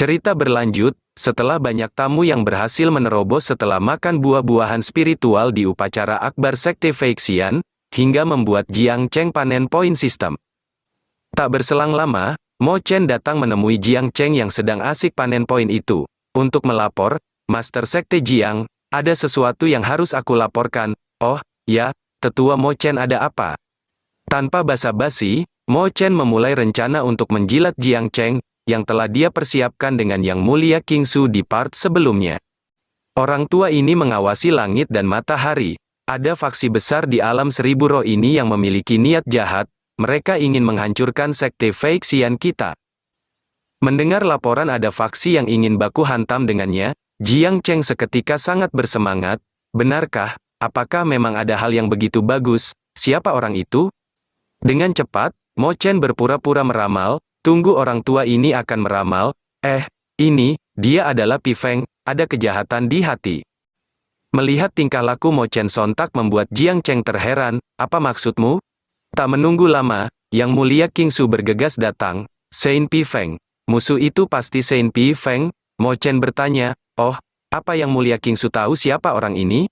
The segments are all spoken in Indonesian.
Cerita berlanjut, setelah banyak tamu yang berhasil menerobos setelah makan buah-buahan spiritual di upacara akbar sekte Feixian, hingga membuat Jiang Cheng panen poin sistem. Tak berselang lama, Mo Chen datang menemui Jiang Cheng yang sedang asik panen poin itu. Untuk melapor, Master Sekte Jiang, ada sesuatu yang harus aku laporkan. Oh, ya, Tetua Mo Chen, ada apa? Tanpa basa-basi, Mo Chen memulai rencana untuk menjilat Jiang Cheng, yang telah dia persiapkan dengan Yang Mulia Kingsu di part sebelumnya. Orang tua ini mengawasi langit dan matahari. Ada faksi besar di alam seribu roh ini yang memiliki niat jahat, mereka ingin menghancurkan sekte Feixian kita. Mendengar laporan ada faksi yang ingin baku hantam dengannya, Jiang Cheng seketika sangat bersemangat. Benarkah? Apakah memang ada hal yang begitu bagus? Siapa orang itu? Dengan cepat, Mo Chen berpura-pura meramal. Tunggu, orang tua ini akan meramal. Ini, dia adalah Pi Feng, ada kejahatan di hati. Melihat tingkah laku Mo Chen sontak membuat Jiang Cheng terheran. Apa maksudmu? Tak menunggu lama, Yang Mulia Kingsu bergegas datang. Saint Pi Feng. Musuh itu pasti Saint Pi Feng? Mo Chen bertanya. Oh, apa Yang Mulia Kingsu tahu siapa orang ini?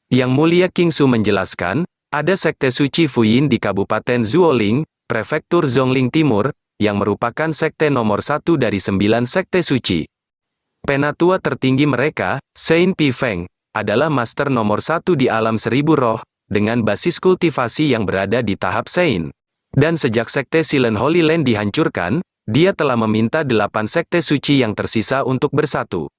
Yang Mulia Kingsu menjelaskan, ada sekte suci Fuyin di Kabupaten Zuoling, Prefektur Zhongling Timur, yang merupakan sekte nomor 1 dari 9 sekte suci. Penatua tertinggi mereka, Saint Pi Feng, adalah master nomor 1 di alam seribu roh, dengan basis kultivasi yang berada di tahap Saint. Dan sejak sekte Silent Holy Land dihancurkan, dia telah meminta 8 sekte suci yang tersisa untuk bersatu.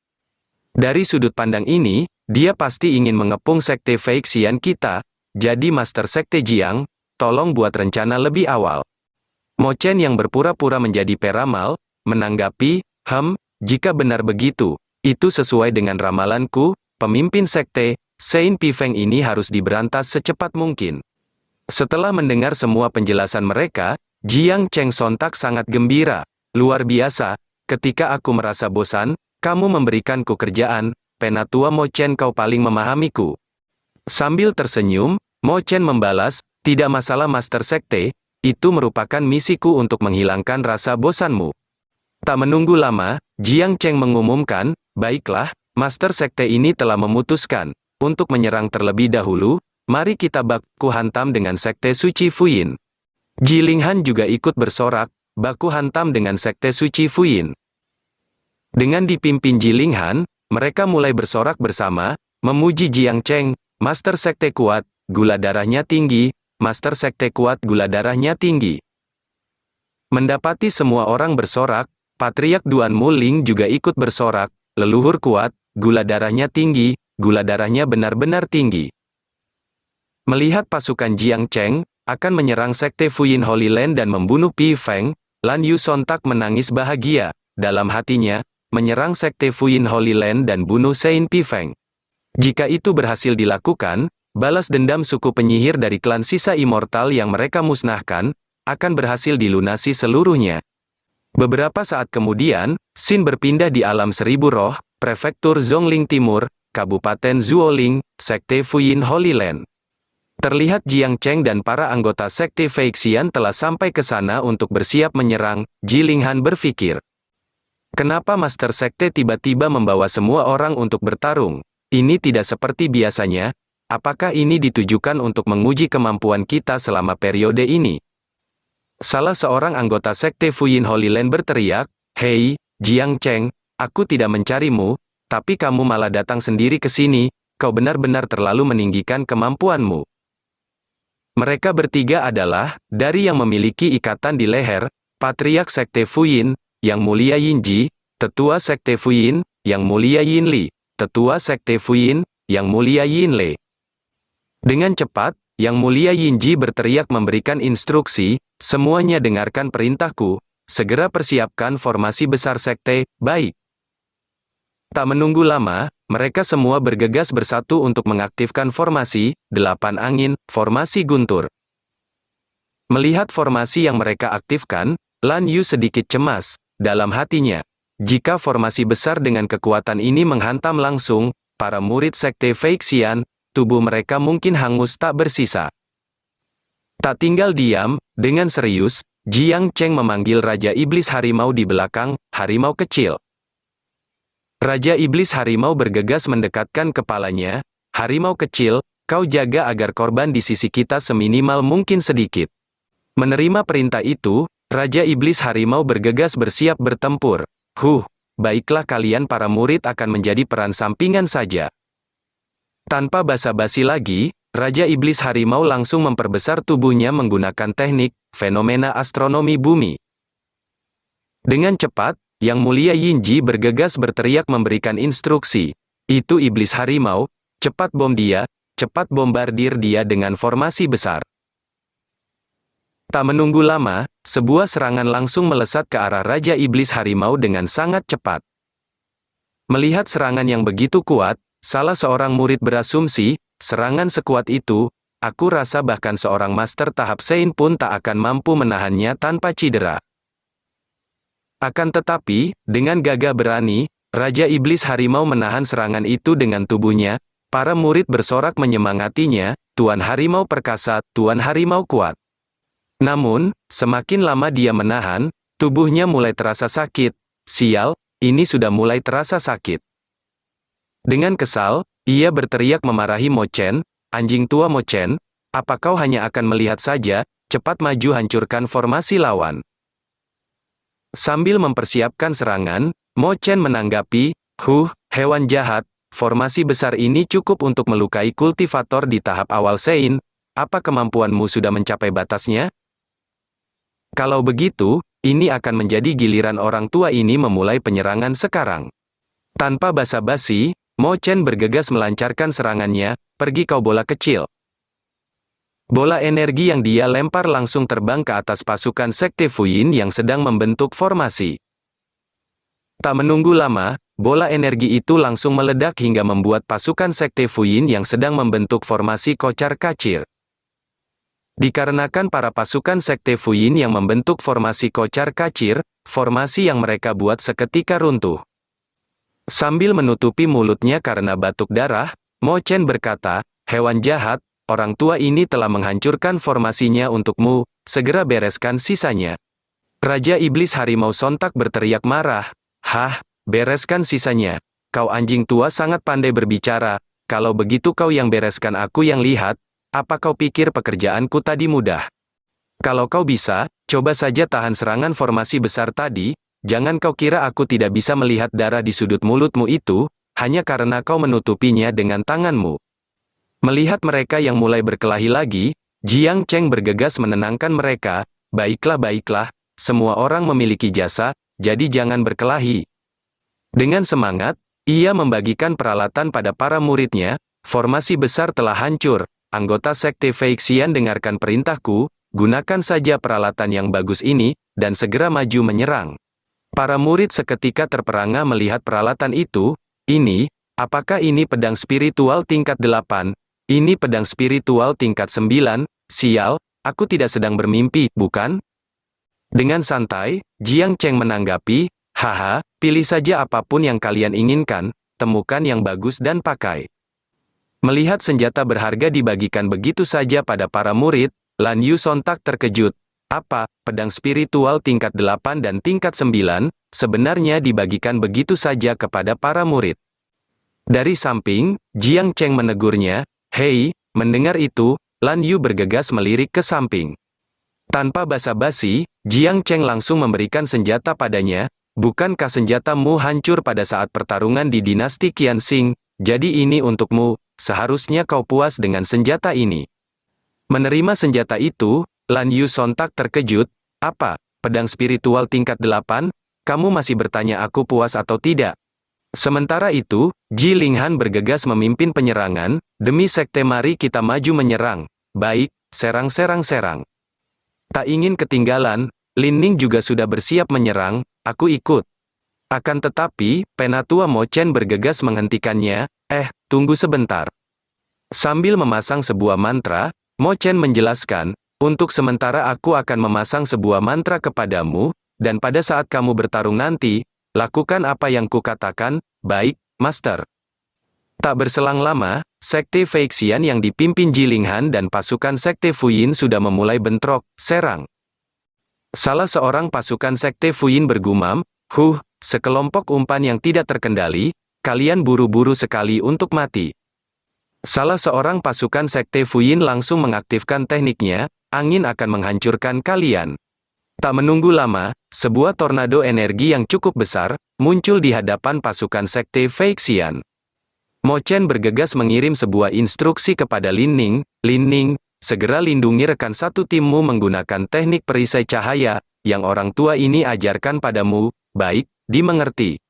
Dari sudut pandang ini, dia pasti ingin mengepung sekte Feixian kita. Jadi Master Sekte Jiang, tolong buat rencana lebih awal. Mo Chen yang berpura-pura menjadi peramal, menanggapi, jika benar begitu, itu sesuai dengan ramalanku, pemimpin sekte, Saint Pi Feng ini harus diberantas secepat mungkin. Setelah mendengar semua penjelasan mereka, Jiang Cheng sontak sangat gembira. Luar biasa, ketika aku merasa bosan, kamu memberikanku kerjaan, Penatua Mo Chen, kau paling memahamiku. Sambil tersenyum, Mo Chen membalas, tidak masalah Master Sekte, itu merupakan misiku untuk menghilangkan rasa bosanmu. Tak menunggu lama, Jiang Cheng mengumumkan, baiklah, Master Sekte ini telah memutuskan untuk menyerang terlebih dahulu, mari kita baku hantam dengan Sekte Suci Fuyin. Jilinghan juga ikut bersorak, baku hantam dengan Sekte Suci Fuyin. Dengan dipimpin Jilinghan, mereka mulai bersorak bersama, memuji Jiang Cheng, Master Sekte kuat, gula darahnya tinggi, Master Sekte kuat, gula darahnya tinggi. Mendapati semua orang bersorak, Patriark Duan Muling juga ikut bersorak, leluhur kuat, gula darahnya tinggi, gula darahnya benar-benar tinggi. Melihat pasukan Jiang Cheng akan menyerang sekte Fuyin Holy Land dan membunuh Pi Feng, Lan Yu sontak menangis bahagia. Dalam hatinya, menyerang sekte Fuyin Holy Land dan bunuh Saint Pi Feng. Jika itu berhasil dilakukan, balas dendam suku penyihir dari klan sisa immortal yang mereka musnahkan, akan berhasil dilunasi seluruhnya. Beberapa saat kemudian, Xin berpindah di alam seribu roh, Prefektur Zhongling Timur, Kabupaten Zuoling, Sekte Fuyin Holy Land. Terlihat Jiang Cheng dan para anggota Sekte Feixian telah sampai ke sana untuk bersiap menyerang. Jilinghan berpikir, kenapa Master Sekte tiba-tiba membawa semua orang untuk bertarung? Ini tidak seperti biasanya. Apakah ini ditujukan untuk menguji kemampuan kita selama periode ini? Salah seorang anggota Sekte Fuyin Holy Land berteriak, Hei, Jiang Cheng, aku tidak mencarimu, tapi kamu malah datang sendiri ke sini, kau benar-benar terlalu meninggikan kemampuanmu. Mereka bertiga adalah, dari yang memiliki ikatan di leher, Patriark Sekte Fuyin, Yang Mulia Yinji, Tetua Sekte Fuyin, Yang Mulia Yinli, Tetua Sekte Fuyin, Yang Mulia Yinle. Dengan cepat, Yang Mulia Yinji berteriak memberikan instruksi, semuanya dengarkan perintahku, segera persiapkan formasi besar sekte, baik. Tak menunggu lama, mereka semua bergegas bersatu untuk mengaktifkan formasi, 8 angin, formasi guntur. Melihat formasi yang mereka aktifkan, Lan Yu sedikit cemas, dalam hatinya. Jika formasi besar dengan kekuatan ini menghantam langsung, para murid sekte Feixian, tubuh mereka mungkin hangus tak bersisa. Tak tinggal diam, dengan serius, Jiang Cheng memanggil Raja Iblis Harimau di belakang, harimau kecil. Raja Iblis Harimau bergegas mendekatkan kepalanya. Harimau kecil, kau jaga agar korban di sisi kita seminimal mungkin sedikit. Menerima perintah itu, Raja Iblis Harimau bergegas bersiap bertempur. Baiklah kalian para murid akan menjadi peran sampingan saja. Tanpa basa-basi lagi, Raja Iblis Harimau langsung memperbesar tubuhnya menggunakan teknik fenomena astronomi bumi. Dengan cepat, Yang Mulia Yinji bergegas berteriak memberikan instruksi. Itu Iblis Harimau, cepat bom dia, cepat bombardir dia dengan formasi besar. Tak menunggu lama, sebuah serangan langsung melesat ke arah Raja Iblis Harimau dengan sangat cepat. Melihat serangan yang begitu kuat, salah seorang murid berasumsi, serangan sekuat itu, aku rasa bahkan seorang master tahap Sein pun tak akan mampu menahannya tanpa cedera. Akan tetapi, dengan gagah berani, Raja Iblis Harimau menahan serangan itu dengan tubuhnya. Para murid bersorak menyemangatinya, Tuan Harimau perkasa, Tuan Harimau kuat. Namun, semakin lama dia menahan, tubuhnya mulai terasa sakit. Sial, ini sudah mulai terasa sakit. Dengan kesal, ia berteriak memarahi Mo Chen, anjing tua Mo Chen, apa kau hanya akan melihat saja, cepat maju hancurkan formasi lawan. Sambil mempersiapkan serangan, Mo Chen menanggapi, hewan jahat, formasi besar ini cukup untuk melukai kultivator di tahap awal Sein, apa kemampuanmu sudah mencapai batasnya? Kalau begitu, ini akan menjadi giliran orang tua ini memulai penyerangan sekarang. Tanpa basa-basi, Mo Chen bergegas melancarkan serangannya, pergi kau bola kecil. Bola energi yang dia lempar langsung terbang ke atas pasukan Sekte Fuyin yang sedang membentuk formasi. Tak menunggu lama, bola energi itu langsung meledak hingga membuat pasukan Sekte Fuyin yang sedang membentuk formasi kocar-kacir. Dikarenakan para pasukan Sekte Fuyin yang membentuk formasi kocar-kacir, formasi yang mereka buat seketika runtuh. Sambil menutupi mulutnya karena batuk darah, Mo Chen berkata, hewan jahat, orang tua ini telah menghancurkan formasinya untukmu, segera bereskan sisanya. Raja Iblis Harimau sontak berteriak marah, bereskan sisanya. Kau anjing tua sangat pandai berbicara, kalau begitu kau yang bereskan aku yang lihat, apa kau pikir pekerjaanku tadi mudah? Kalau kau bisa, coba saja tahan serangan formasi besar tadi, jangan kau kira aku tidak bisa melihat darah di sudut mulutmu itu, hanya karena kau menutupinya dengan tanganmu. Melihat mereka yang mulai berkelahi lagi, Jiang Cheng bergegas menenangkan mereka, baiklah, semua orang memiliki jasa, jadi jangan berkelahi. Dengan semangat, ia membagikan peralatan pada para muridnya, formasi besar telah hancur, anggota Sekte Feixian dengarkan perintahku, gunakan saja peralatan yang bagus ini, dan segera maju menyerang. Para murid seketika terperangah melihat peralatan itu, apakah ini pedang spiritual tingkat 8? Ini pedang spiritual tingkat 9, sial, aku tidak sedang bermimpi, bukan? Dengan santai, Jiang Cheng menanggapi, pilih saja apapun yang kalian inginkan, temukan yang bagus dan pakai. Melihat senjata berharga dibagikan begitu saja pada para murid, Lan Yu sontak terkejut. Apa, pedang spiritual tingkat 8 dan tingkat 9, sebenarnya dibagikan begitu saja kepada para murid. Dari samping, Jiang Cheng menegurnya, hei, mendengar itu, Lan Yu bergegas melirik ke samping. Tanpa basa-basi, Jiang Cheng langsung memberikan senjata padanya, bukankah senjatamu hancur pada saat pertarungan di dinasti Qianxing, jadi ini untukmu, seharusnya kau puas dengan senjata ini. Menerima senjata itu, Lan Yu sontak terkejut, apa, pedang spiritual tingkat 8, kamu masih bertanya aku puas atau tidak? Sementara itu, Ji Linghan bergegas memimpin penyerangan, demi sekte mari kita maju menyerang. Baik, serang. Tak ingin ketinggalan, Lin Ning juga sudah bersiap menyerang, aku ikut. Akan tetapi, Penatua Mo Chen bergegas menghentikannya, tunggu sebentar. Sambil memasang sebuah mantra, Mo Chen menjelaskan, untuk sementara aku akan memasang sebuah mantra kepadamu, dan pada saat kamu bertarung nanti, lakukan apa yang kukatakan, baik, Master. Tak berselang lama, Sekte Feixian yang dipimpin Ji Linghan dan pasukan Sekte Fuyin sudah memulai bentrok, serang. Salah seorang pasukan Sekte Fuyin bergumam, sekelompok umpan yang tidak terkendali, kalian buru-buru sekali untuk mati. Salah seorang pasukan Sekte Fuyin langsung mengaktifkan tekniknya, angin akan menghancurkan kalian. Tak menunggu lama, sebuah tornado energi yang cukup besar, muncul di hadapan pasukan Sekte Feixian. Mo Chen bergegas mengirim sebuah instruksi kepada Lin Ning, segera lindungi rekan satu timmu menggunakan teknik perisai cahaya, yang orang tua ini ajarkan padamu, baik, dimengerti.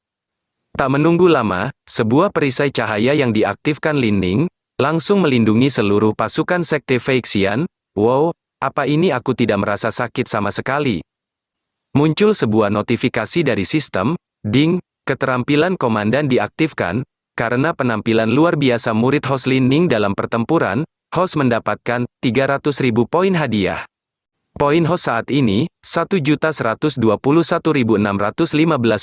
Tak menunggu lama, sebuah perisai cahaya yang diaktifkan Lin Ning, langsung melindungi seluruh pasukan Sekte Feixian. Wow, apa ini aku tidak merasa sakit sama sekali. Muncul sebuah notifikasi dari sistem, ding, keterampilan komandan diaktifkan, karena penampilan luar biasa murid host Lin Ning dalam pertempuran, host mendapatkan 300.000 poin hadiah. Poin host saat ini, 1.121.615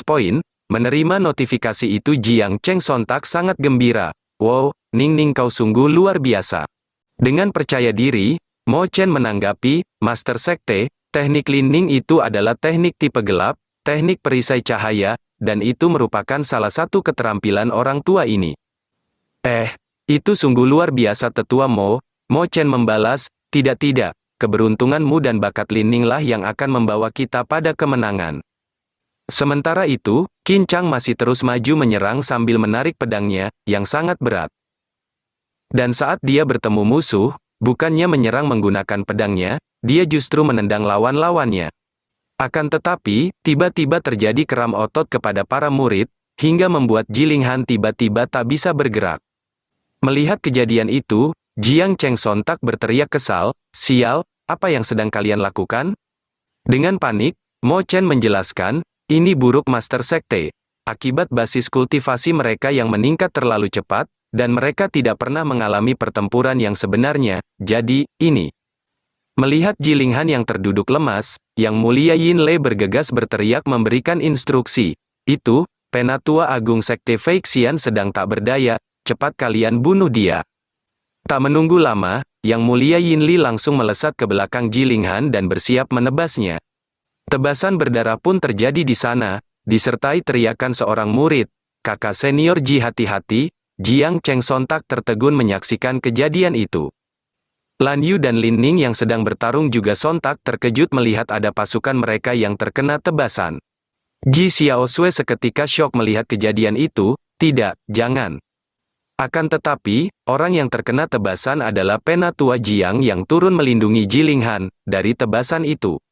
poin, menerima notifikasi itu Jiang Cheng sontak sangat gembira. Wow, Ning kau sungguh luar biasa. Dengan percaya diri, Mo Chen menanggapi, Master Sekte, teknik Lin Ning itu adalah teknik tipe gelap, teknik perisai cahaya, dan itu merupakan salah satu keterampilan orang tua ini. Itu sungguh luar biasa tetua Mo. Mo Chen membalas, tidak, keberuntunganmu dan bakat Lin Ning lah yang akan membawa kita pada kemenangan. Sementara itu, Qin Chang masih terus maju menyerang sambil menarik pedangnya, yang sangat berat. Dan saat dia bertemu musuh, bukannya menyerang menggunakan pedangnya, dia justru menendang lawan-lawannya. Akan tetapi, tiba-tiba terjadi kram otot kepada para murid, hingga membuat Jiling Han tiba-tiba tak bisa bergerak. Melihat kejadian itu, Jiang Cheng sontak berteriak kesal, sial, apa yang sedang kalian lakukan? Dengan panik, Mo Chen menjelaskan, ini buruk Master Sekte. Akibat basis kultivasi mereka yang meningkat terlalu cepat, dan mereka tidak pernah mengalami pertempuran yang sebenarnya, jadi, ini. Melihat Jiling Han yang terduduk lemas, Yang Mulia Yin Le bergegas berteriak memberikan instruksi. Itu, Penatua Agung Sekte Feixian sedang tak berdaya, cepat kalian bunuh dia. Tak menunggu lama, Yang Mulia Yin Li langsung melesat ke belakang Jiling Han dan bersiap menebasnya. Tebasan berdarah pun terjadi di sana, disertai teriakan seorang murid, kakak senior Ji hati-hati. Jiang Cheng sontak tertegun menyaksikan kejadian itu. Lan Yu dan Lin Ning yang sedang bertarung juga sontak terkejut melihat ada pasukan mereka yang terkena tebasan. Ji Xiaosui seketika syok melihat kejadian itu, tidak, jangan. Akan tetapi, orang yang terkena tebasan adalah Penatua Jiang yang turun melindungi Jiling Han, dari tebasan itu.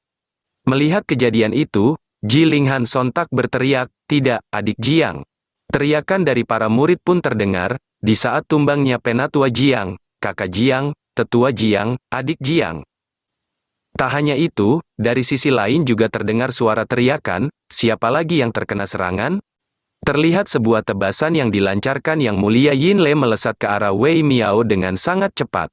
Melihat kejadian itu, Jiling Han sontak berteriak, tidak, adik Jiang. Teriakan dari para murid pun terdengar, di saat tumbangnya Penatua Jiang, kakak Jiang, tetua Jiang, adik Jiang. Tak hanya itu, dari sisi lain juga terdengar suara teriakan, siapa lagi yang terkena serangan? Terlihat sebuah tebasan yang dilancarkan Yang Mulia Yin Le melesat ke arah Wei Miao dengan sangat cepat.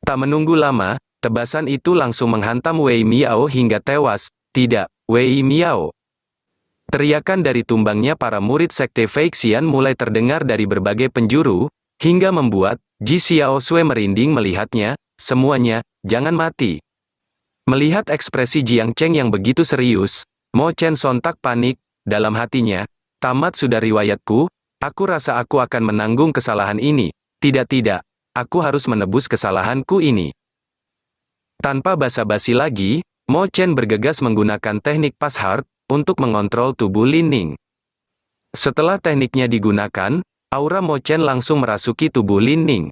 Tak menunggu lama, tebasan itu langsung menghantam Wei Miao hingga tewas, tidak, Wei Miao. Teriakan dari tumbangnya para murid Sekte Feixian mulai terdengar dari berbagai penjuru, hingga membuat Ji Xiaosui merinding melihatnya, semuanya, jangan mati. Melihat ekspresi Jiang Cheng yang begitu serius, Mo Chen sontak panik, dalam hatinya, tamat sudah riwayatku, aku rasa aku akan menanggung kesalahan ini, tidak, aku harus menebus kesalahanku ini. Tanpa basa-basi lagi, Mo Chen bergegas menggunakan teknik Pass Heart, untuk mengontrol tubuh Lin Ning. Setelah tekniknya digunakan, aura Mo Chen langsung merasuki tubuh Lin Ning.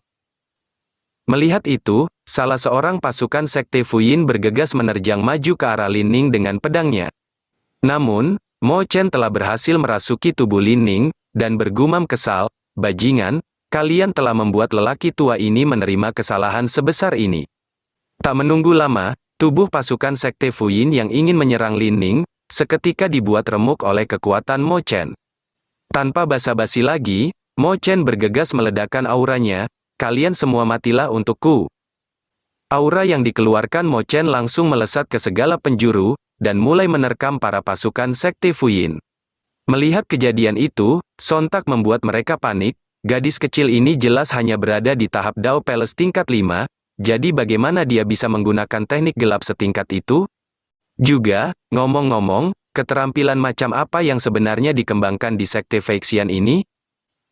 Melihat itu, salah seorang pasukan Sekte Fuyin bergegas menerjang maju ke arah Lin Ning dengan pedangnya. Namun, Mo Chen telah berhasil merasuki tubuh Lin Ning, dan bergumam kesal, bajingan, kalian telah membuat lelaki tua ini menerima kesalahan sebesar ini. Tak menunggu lama, tubuh pasukan Sekte Fuyin yang ingin menyerang Lin Ning, seketika dibuat remuk oleh kekuatan Mo Chen. Tanpa basa-basi lagi, Mo Chen bergegas meledakkan auranya, kalian semua matilah untukku. Aura yang dikeluarkan Mo Chen langsung melesat ke segala penjuru, dan mulai menerkam para pasukan Sekte Fuyin. Melihat kejadian itu, sontak membuat mereka panik, gadis kecil ini jelas hanya berada di tahap Dao Palace tingkat 5, jadi bagaimana dia bisa menggunakan teknik gelap setingkat itu? Juga, ngomong-ngomong, keterampilan macam apa yang sebenarnya dikembangkan di Sekte Feixian ini?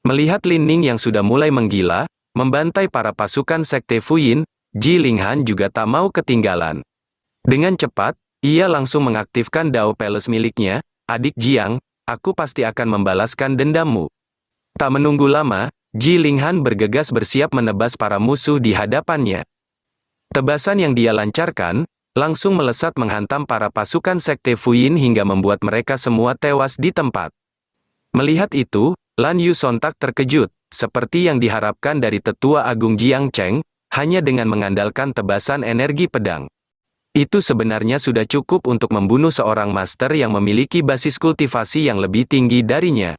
Melihat Lin Ning yang sudah mulai menggila, membantai para pasukan Sekte Fuyin, Ji Linghan juga tak mau ketinggalan. Dengan cepat, ia langsung mengaktifkan Dao Palace miliknya. Adik Jiang, aku pasti akan membalaskan dendammu. Tak menunggu lama, Ji Linghan bergegas bersiap menebas para musuh di hadapannya. Tebasan yang dia lancarkan, langsung melesat menghantam para pasukan Sekte Fuyin hingga membuat mereka semua tewas di tempat. Melihat itu, Lan Yu sontak terkejut, seperti yang diharapkan dari Tetua Agung Jiang Cheng, hanya dengan mengandalkan tebasan energi pedang. Itu sebenarnya sudah cukup untuk membunuh seorang master yang memiliki basis kultivasi yang lebih tinggi darinya.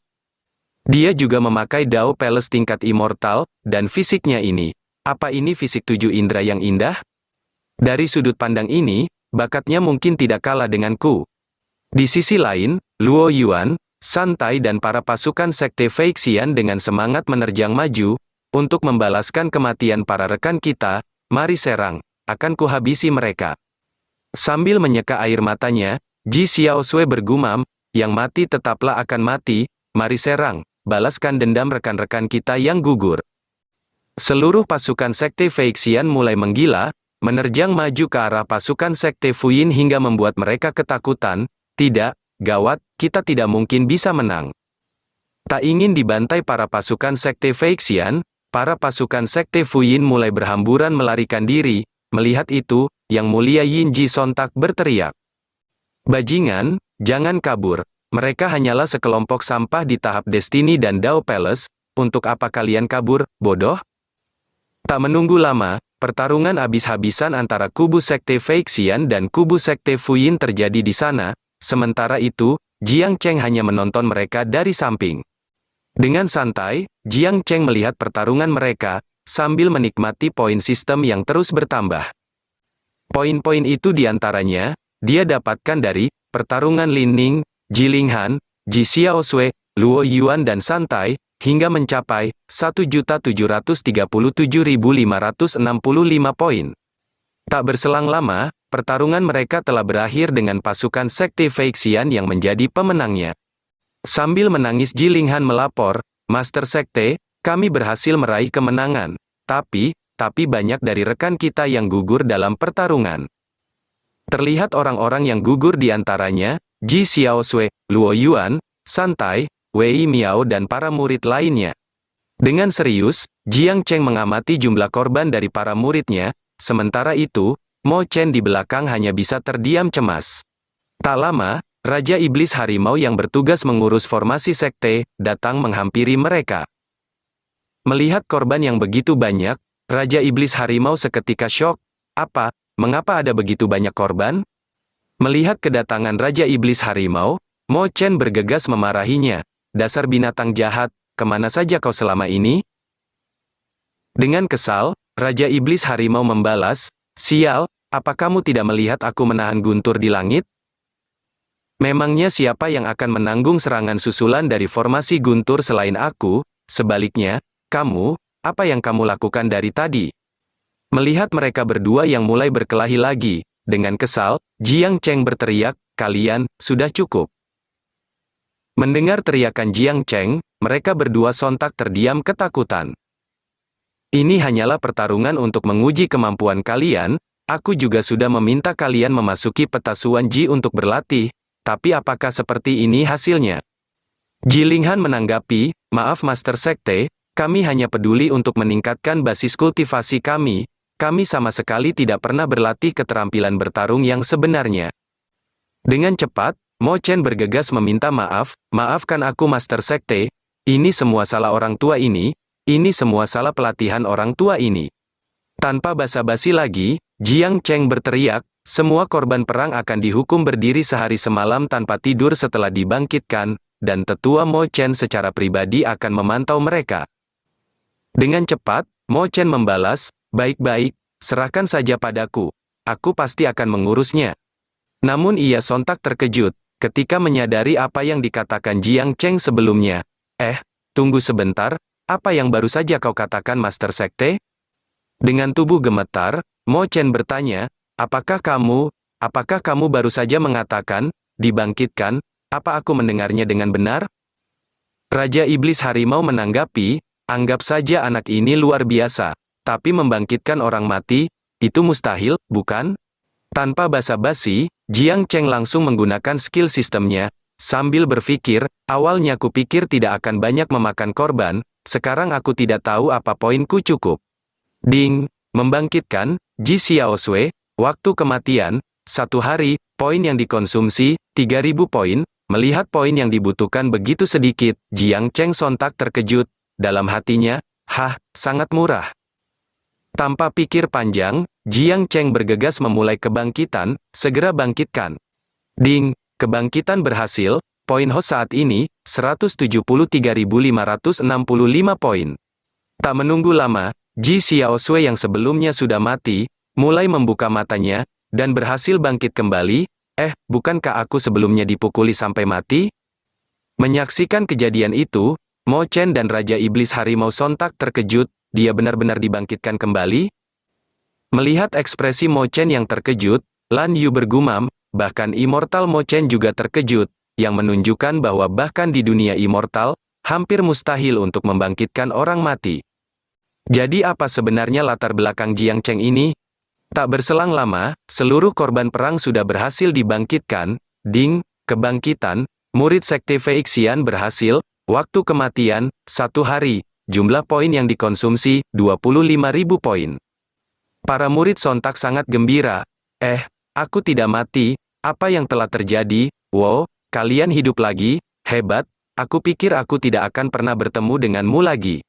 Dia juga memakai Dao Palace tingkat immortal, dan fisiknya ini. Apa ini fisik 7 indera yang indah? Dari sudut pandang ini, bakatnya mungkin tidak kalah denganku. Di sisi lain, Luo Yuan, Santai dan para pasukan Sekte Feixian dengan semangat menerjang maju, untuk membalaskan kematian para rekan kita. Mari serang, akan kuhabisi mereka. Sambil menyeka air matanya, Ji Xiaosui bergumam, yang mati tetaplah akan mati, mari serang, balaskan dendam rekan-rekan kita yang gugur. Seluruh pasukan Sekte Feixian mulai menggila, menerjang maju ke arah pasukan Sekte Fuyin hingga membuat mereka ketakutan. Tidak, gawat, kita tidak mungkin bisa menang. Tak ingin dibantai para pasukan Sekte Feixian, para pasukan Sekte Fuyin mulai berhamburan melarikan diri. Melihat itu, Yang Mulia Yin Ji sontak berteriak. Bajingan, jangan kabur, mereka hanyalah sekelompok sampah di tahap Destiny dan Dao Palace, untuk apa kalian kabur, bodoh? Tak menunggu lama, pertarungan habis-habisan antara kubu Sekte Feixian dan kubu Sekte Fuyin terjadi di sana, sementara itu, Jiang Cheng hanya menonton mereka dari samping. Dengan santai, Jiang Cheng melihat pertarungan mereka, sambil menikmati poin sistem yang terus bertambah. Poin-poin itu diantaranya, dia dapatkan dari pertarungan Lin Ning, Ji Linghan, Ji Xiaosui, Luo Yuan dan Santai, hingga mencapai 1.737.565 poin. Tak berselang lama, pertarungan mereka telah berakhir dengan pasukan Sekte Feixian yang menjadi pemenangnya. Sambil menangis Ji Linghan melapor, Master Sekte, kami berhasil meraih kemenangan. Tapi banyak dari rekan kita yang gugur dalam pertarungan. Terlihat orang-orang yang gugur di antaranya, Ji Xiaosui, Luo Yuan, Santai, Wei Miao dan para murid lainnya. Dengan serius, Jiang Cheng mengamati jumlah korban dari para muridnya, sementara itu, Mo Chen di belakang hanya bisa terdiam cemas. Tak lama, Raja Iblis Harimau yang bertugas mengurus formasi sekte, datang menghampiri mereka. Melihat korban yang begitu banyak, Raja Iblis Harimau seketika syok. Apa? Mengapa ada begitu banyak korban? Melihat kedatangan Raja Iblis Harimau, Mo Chen bergegas memarahinya. Dasar binatang jahat, kemana saja kau selama ini? Dengan kesal, Raja Iblis Harimau membalas, sial, apa kamu tidak melihat aku menahan guntur di langit? Memangnya siapa yang akan menanggung serangan susulan dari formasi guntur selain aku? Sebaliknya, kamu, apa yang kamu lakukan dari tadi? Melihat mereka berdua yang mulai berkelahi lagi, dengan kesal, Jiang Cheng berteriak, kalian, sudah cukup. Mendengar teriakan Jiang Cheng, mereka berdua sontak terdiam ketakutan. Ini hanyalah pertarungan untuk menguji kemampuan kalian, aku juga sudah meminta kalian memasuki peta Suan Ji untuk berlatih, tapi apakah seperti ini hasilnya? Ji Linghan menanggapi, maaf Master Sekte, kami hanya peduli untuk meningkatkan basis kultivasi kami sama sekali tidak pernah berlatih keterampilan bertarung yang sebenarnya. Dengan cepat, Mo Chen bergegas meminta maaf, maafkan aku Master Sekte, ini semua salah orang tua ini semua salah pelatihan orang tua ini. Tanpa basa-basi lagi, Jiang Cheng berteriak, semua korban perang akan dihukum berdiri sehari semalam tanpa tidur setelah dibangkitkan, dan tetua Mo Chen secara pribadi akan memantau mereka. Dengan cepat, Mo Chen membalas, baik-baik, serahkan saja padaku. Aku pasti akan mengurusnya. Namun ia sontak terkejut, ketika menyadari apa yang dikatakan Jiang Cheng sebelumnya. Tunggu sebentar, apa yang baru saja kau katakan Master Sekte? Dengan tubuh gemetar, Mo Chen bertanya, apakah kamu apakah kamu baru saja mengatakan, dibangkitkan, apa aku mendengarnya dengan benar? Raja Iblis Harimau menanggapi, anggap saja anak ini luar biasa, tapi membangkitkan orang mati, itu mustahil, bukan? Tanpa basa-basi, Jiang Cheng langsung menggunakan skill sistemnya, sambil berpikir, awalnya kupikir tidak akan banyak memakan korban, sekarang aku tidak tahu apa poinku cukup. Ding, membangkitkan, Ji Xiaosui, waktu kematian, 1 hari, poin yang dikonsumsi, 3000 poin, melihat poin yang dibutuhkan begitu sedikit, Jiang Cheng sontak terkejut, dalam hatinya, hah, sangat murah. Tanpa pikir panjang, Jiang Cheng bergegas memulai kebangkitan, segera bangkitkan. Ding, kebangkitan berhasil, poin host saat ini, 173.565 poin. Tak menunggu lama, Ji Xiaosui yang sebelumnya sudah mati, mulai membuka matanya, dan berhasil bangkit kembali. Bukankah aku sebelumnya dipukuli sampai mati? Menyaksikan kejadian itu, Mo Chen dan Raja Iblis Harimau sontak terkejut, dia benar-benar dibangkitkan kembali? Melihat ekspresi Mo Chen yang terkejut, Lan Yu bergumam, bahkan Immortal Mo Chen juga terkejut, yang menunjukkan bahwa bahkan di dunia Immortal, hampir mustahil untuk membangkitkan orang mati. Jadi apa sebenarnya latar belakang Jiang Cheng ini? Tak berselang lama, seluruh korban perang sudah berhasil dibangkitkan. Ding, kebangkitan, murid Sekte Feixian berhasil, waktu kematian, 1 hari, jumlah poin yang dikonsumsi, 25.000 poin. Para murid sontak sangat gembira. Aku tidak mati, apa yang telah terjadi? Wow, kalian hidup lagi, hebat, aku pikir aku tidak akan pernah bertemu denganmu lagi.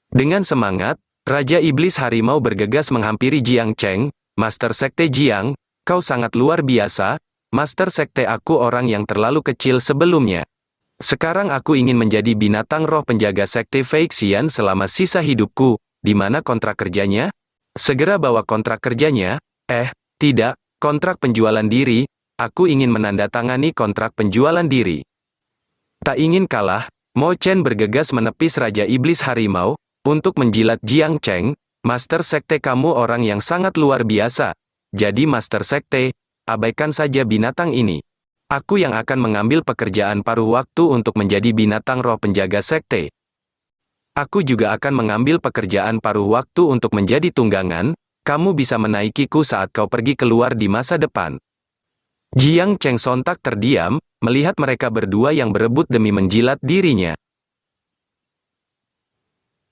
Dengan semangat, Raja Iblis Harimau bergegas menghampiri Jiang Cheng, Master Sekte Jiang, kau sangat luar biasa, Master Sekte aku orang yang terlalu kecil sebelumnya. Sekarang aku ingin menjadi binatang roh penjaga Sekte Feixian selama sisa hidupku, di mana kontrak kerjanya? Segera bawa kontrak kerjanya, tidak, kontrak penjualan diri, aku ingin menandatangani kontrak penjualan diri. Tak ingin kalah, Mo Chen bergegas menepis Raja Iblis Harimau, untuk menjilat Jiang Cheng, Master Sekte kamu orang yang sangat luar biasa. Jadi Master Sekte, abaikan saja binatang ini. Aku yang akan mengambil pekerjaan paruh waktu untuk menjadi binatang roh penjaga Sekte. Aku juga akan mengambil pekerjaan paruh waktu untuk menjadi tunggangan, kamu bisa menaikiku saat kau pergi keluar di masa depan. Jiang Cheng sontak terdiam, melihat mereka berdua yang berebut demi menjilat dirinya.